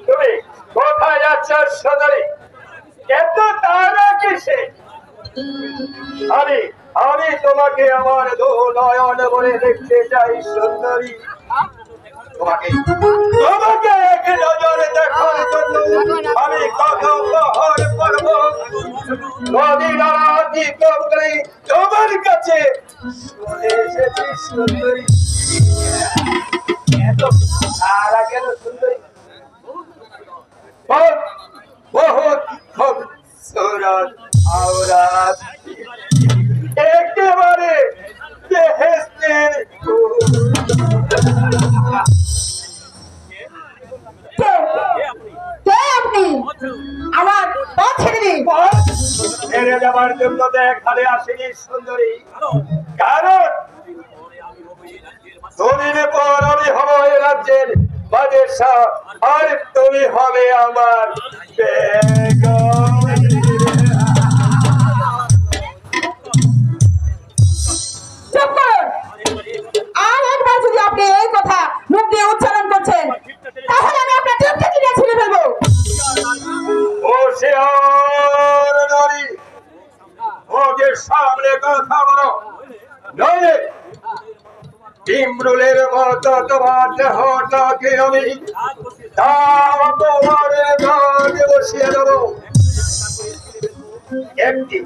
তুমি কোথায় যাচ্ছ সুন্দরী? এত তারা কিসে? আমি আমি তোমাকে আমার দু নয়ন বলে দেখতে চাই সুন্দরী। তোমাকে তোমাকে এক নজরে দেখার জন্য আমি কত প্রহর করব, নদী করে তোমার কাছে চলে এসেছি সুন্দরী। এত তারা কেন সুন্দরী? बहुत खूबसूरत औरत, एकेबारे बेहेस्तेर फूल। আমার পথ ছেড়ে দিন। ছেড়ে যাবার জন্য এখানে আসেনি সুন্দরী, কারণ দুদিন পর আমি হব এই রাজ্যের বাদশাহ, আর তুমি হবে আমার বেগম। চুপ করুন। আর একবার যদি আপনি এই কথা মুখ দিয়ে উচ্চারণ করছেন, তাহলে আমি আপনার চোখটা কিনে ছিঁড়ে ফেলবো। হোশিয়ার নারী, ওদের সামনে কথা বলো, নইলে ইমরুলের মতো তোমার দেহটাকে আমি তোমার ঘরে বসিয়ে দেবো। একটি